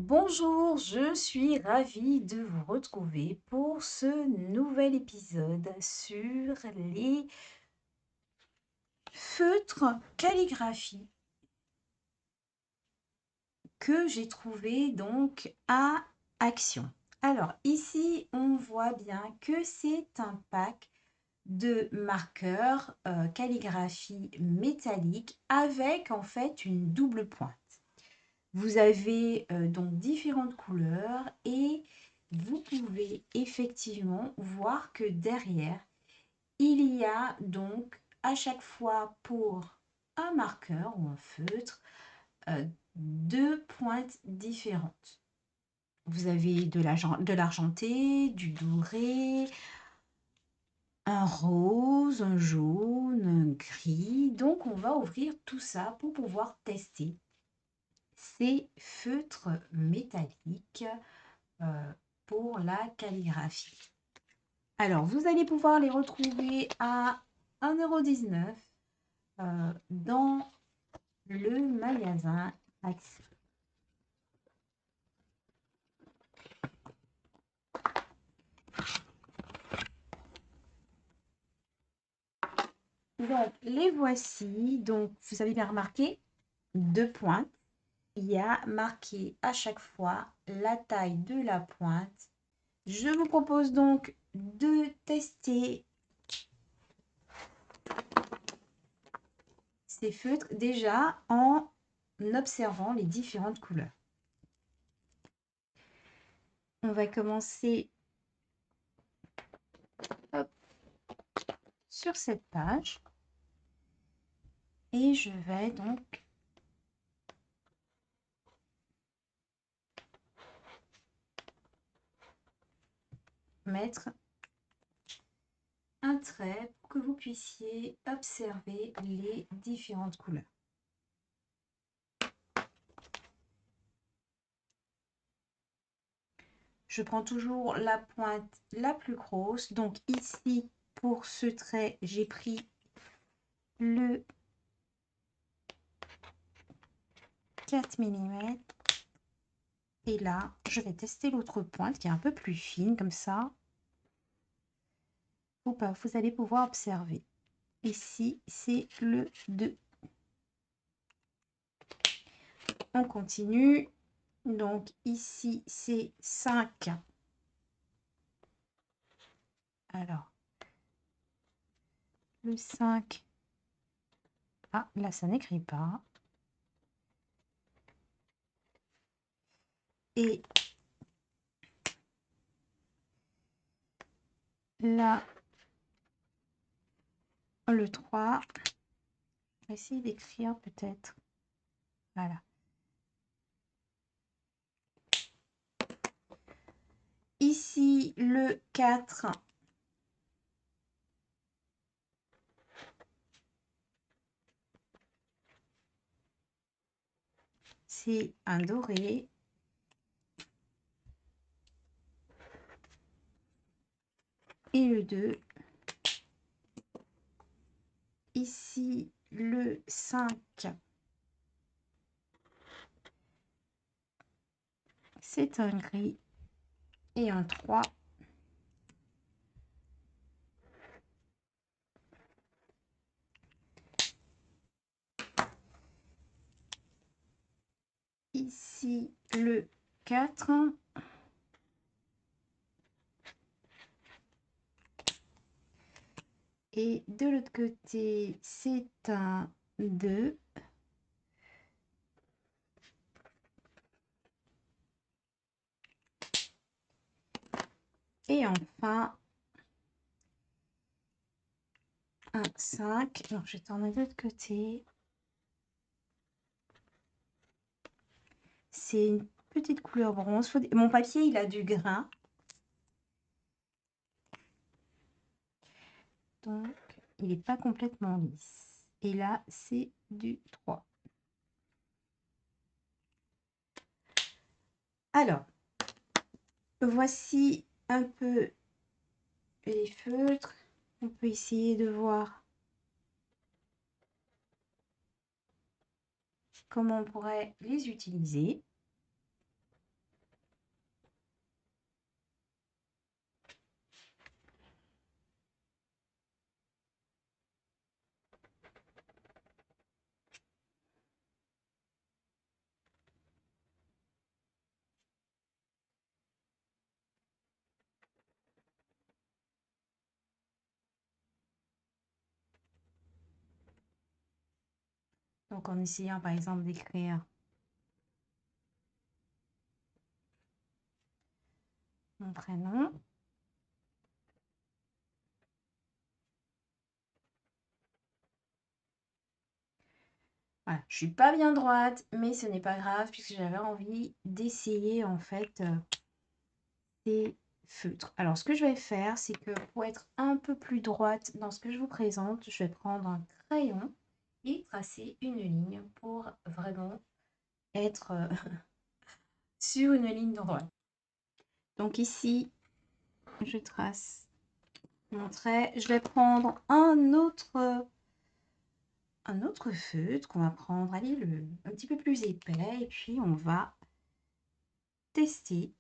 Bonjour, je suis ravie de vous retrouver pour ce nouvel épisode sur les feutres calligraphie que j'ai trouvé donc à Action. Alors ici, on voit bien que c'est un pack de marqueurs calligraphie métallique avec en fait une double pointe. Vous avez donc différentes couleurs et vous pouvez effectivement voir que derrière, il y a donc à chaque fois pour un marqueur ou un feutre, deux pointes différentes. Vous avez de l'argenté, du doré, un rose, un jaune, un gris. Donc on va ouvrir tout ça pour pouvoir tester ces feutres métalliques pour la calligraphie. Alors, vous allez pouvoir les retrouver à 1,19 € dans le magasin Action. Donc, les voici. Donc, vous avez bien remarqué, deux pointes. Il y a marqué à chaque fois la taille de la pointe. Je vous propose donc de tester ces feutres déjà en observant les différentes couleurs. On va commencer hop, sur cette page et je vais donc mettre un trait pour que vous puissiez observer les différentes couleurs. Je prends toujours la pointe la plus grosse. Donc ici, pour ce trait, j'ai pris le 4 mm. Et là, je vais tester l'autre pointe qui est un peu plus fine, comme ça. Ou pas, vous allez pouvoir observer. Ici, c'est le 2. On continue. Donc ici, c'est 5. Alors, le 5. Ah, là, ça n'écrit pas. Et là, le 3. Je vais essayer d'écrire peut-être. Voilà. Ici, le 4. C'est un doré. Et le 2. Ici, le 5. C'est un gris. Et un 3. Ici, le 4. Et de l'autre côté, c'est un 2. Et enfin, un 5. Alors, je vais tourner de l'autre côté. C'est une petite couleur bronze. Mon papier, il a du grain. Donc, il n'est pas complètement lisse. Et là, c'est du 3. Alors, voici un peu les feutres. On peut essayer de voir comment on pourrait les utiliser. Donc en essayant par exemple d'écrire mon prénom. Voilà, je suis pas bien droite, mais ce n'est pas grave puisque j'avais envie d'essayer en fait ces feutres. Alors ce que je vais faire, c'est que pour être un peu plus droite dans ce que je vous présente, je vais prendre un crayon et tracer une ligne pour vraiment être sur une ligne droite. Donc ici, je trace mon trait. Je vais prendre un autre feutre qu'on va prendre, allez, un petit peu plus épais, et puis on va tester.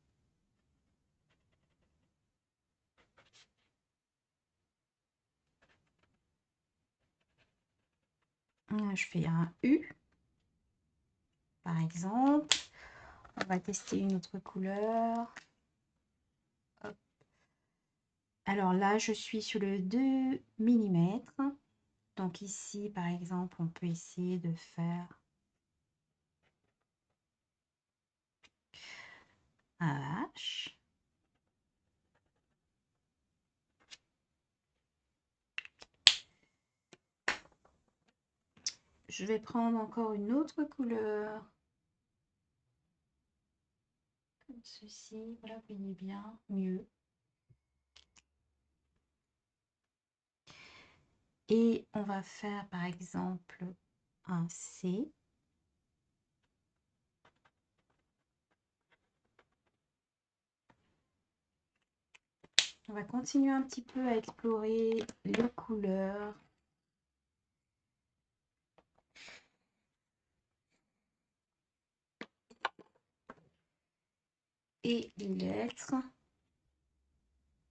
Je fais un U, par exemple. On va tester une autre couleur. Hop. Alors là, je suis sur le 2 mm. Donc ici, par exemple, on peut essayer de faire un H. Je vais prendre encore une autre couleur. Comme ceci. Voilà, vous voyez bien, mieux. Et on va faire, par exemple, un C. On va continuer un petit peu à explorer les couleurs. Et les lettres.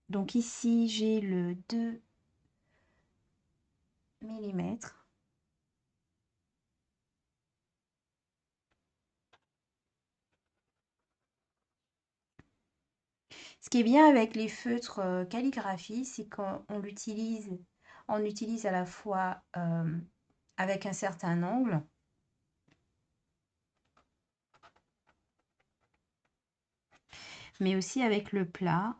Donc ici, j'ai le 2 mm. Ce qui est bien avec les feutres calligraphie, c'est qu'on utilise à la fois avec un certain angle, mais aussi avec le plat.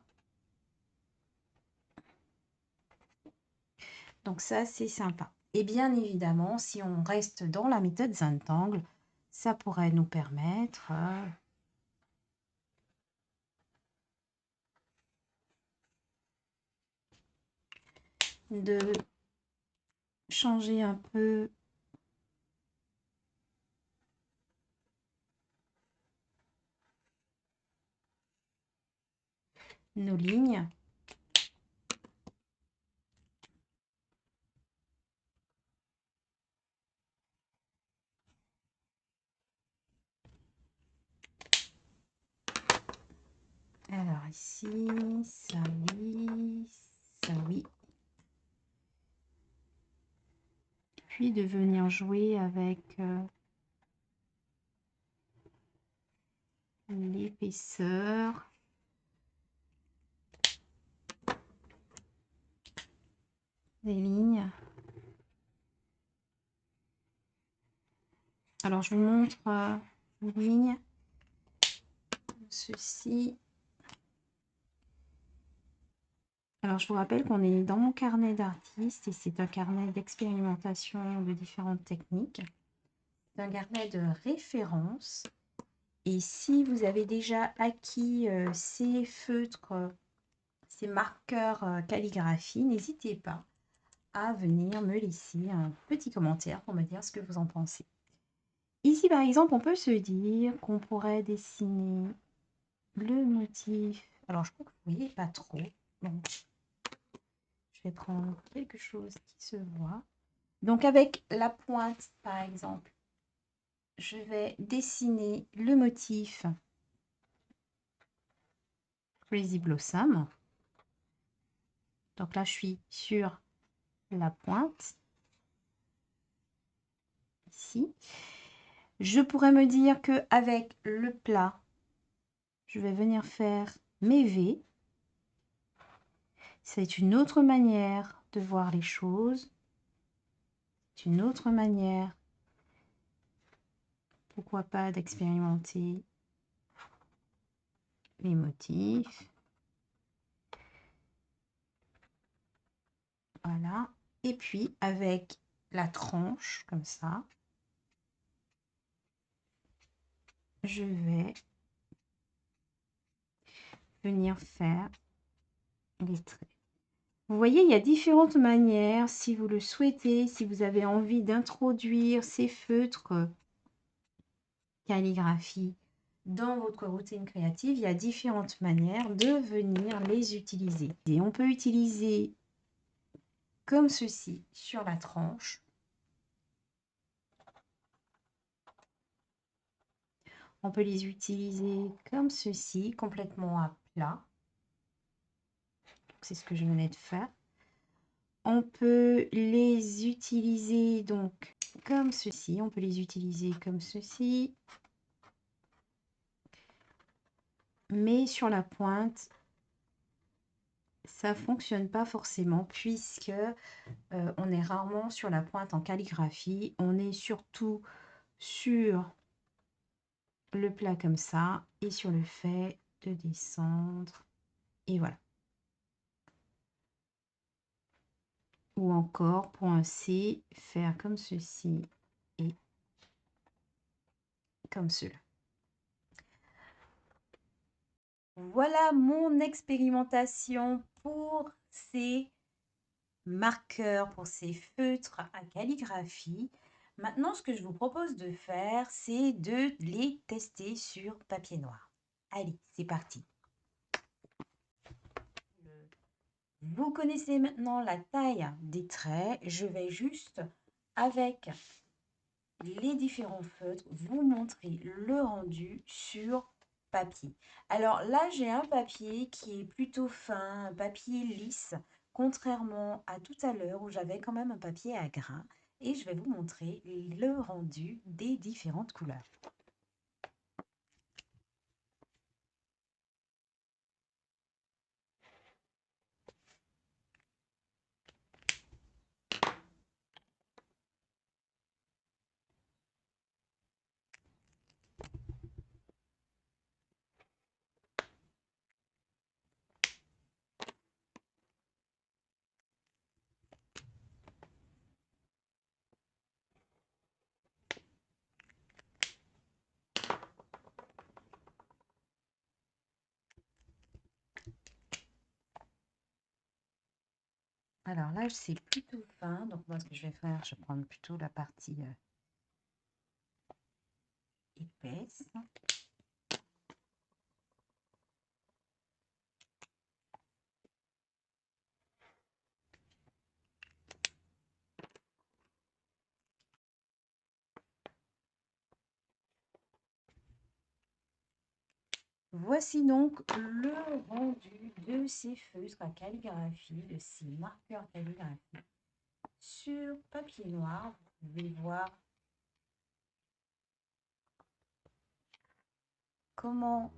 Donc ça, c'est sympa. Et bien évidemment, si on reste dans la méthode Zentangle, ça pourrait nous permettre de changer un peu nos lignes. Alors ici, ça oui, ça oui. Puis de venir jouer avec l'épaisseur. Des lignes. Alors je vous montre une ligne. Ceci. Alors je vous rappelle qu'on est dans mon carnet d'artiste et c'est un carnet d'expérimentation de différentes techniques. C'est un carnet de référence. Et si vous avez déjà acquis ces feutres, ces marqueurs calligraphie, n'hésitez pas à venir me laisser un petit commentaire pour me dire ce que vous en pensez. Ici, par exemple, on peut se dire qu'on pourrait dessiner le motif. Alors, je crois que vous voyez pas trop. Donc, je vais prendre quelque chose qui se voit. Donc, avec la pointe, par exemple, je vais dessiner le motif Crazy Blossom. Donc là, je suis sur la pointe. Ici. Je pourrais me dire qu'avec le plat, je vais venir faire mes V. C'est une autre manière de voir les choses. C'est une autre manière pourquoi pas d'expérimenter les motifs. Voilà. Et puis, avec la tranche, comme ça, je vais venir faire les traits. Vous voyez, il y a différentes manières, si vous le souhaitez, si vous avez envie d'introduire ces feutres calligraphie dans votre routine créative, il y a différentes manières de venir les utiliser. Et on peut utiliser comme ceci sur la tranche. On peut les utiliser comme ceci, complètement à plat. C'est ce que je venais de faire. On peut les utiliser donc comme ceci. On peut les utiliser comme ceci. Mais sur la pointe, ça fonctionne pas forcément puisque on est rarement sur la pointe en calligraphie. On est surtout sur le plat comme ça et sur le fait de descendre. Et voilà. Ou encore pour un C, faire comme ceci et comme cela. Voilà mon expérimentation pour ces marqueurs, pour ces feutres à calligraphie. Maintenant, ce que je vous propose de faire, c'est de les tester sur papier noir. Allez, c'est parti. Vous connaissez maintenant la taille des traits. Je vais juste, avec les différents feutres, vous montrer le rendu sur papier. Alors là, j'ai un papier qui est plutôt fin, un papier lisse, contrairement à tout à l'heure où j'avais quand même un papier à grains. Et je vais vous montrer le rendu des différentes couleurs. Alors là, c'est plutôt fin. Donc moi, ce que je vais faire, je vais prendre plutôt la partie épaisse. Voici donc le rendu de ces feutres à calligraphie, de ces marqueurs calligraphiques sur papier noir. Vous pouvez voir comment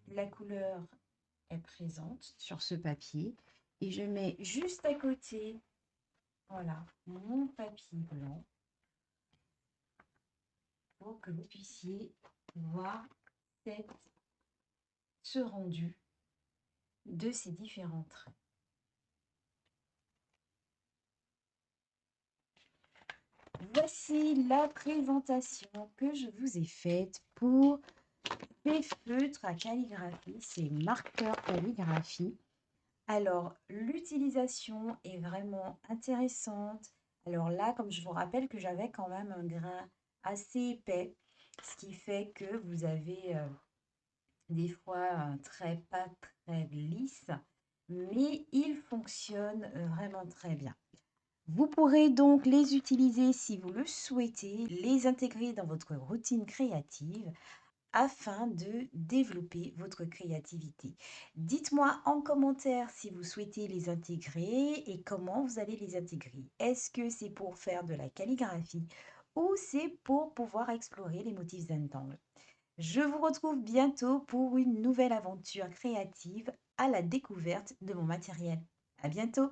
la couleur est présente sur ce papier. Et je mets juste à côté, voilà, mon papier blanc pour que vous puissiez voir ce rendu de ces différents traits. Voici la présentation que je vous ai faite pour ces feutres à calligraphie, ces marqueurs calligraphie. Alors, l'utilisation est vraiment intéressante. Alors là, comme je vous rappelle que j'avais quand même un grain assez épais, ce qui fait que vous avez des fois un trait pas très lisse, mais il fonctionne vraiment très bien. Vous pourrez donc les utiliser si vous le souhaitez, les intégrer dans votre routine créative afin de développer votre créativité. Dites-moi en commentaire si vous souhaitez les intégrer et comment vous allez les intégrer. Est-ce que c'est pour faire de la calligraphie ou c'est pour pouvoir explorer les motifs Zentangle? Je vous retrouve bientôt pour une nouvelle aventure créative à la découverte de mon matériel. À bientôt!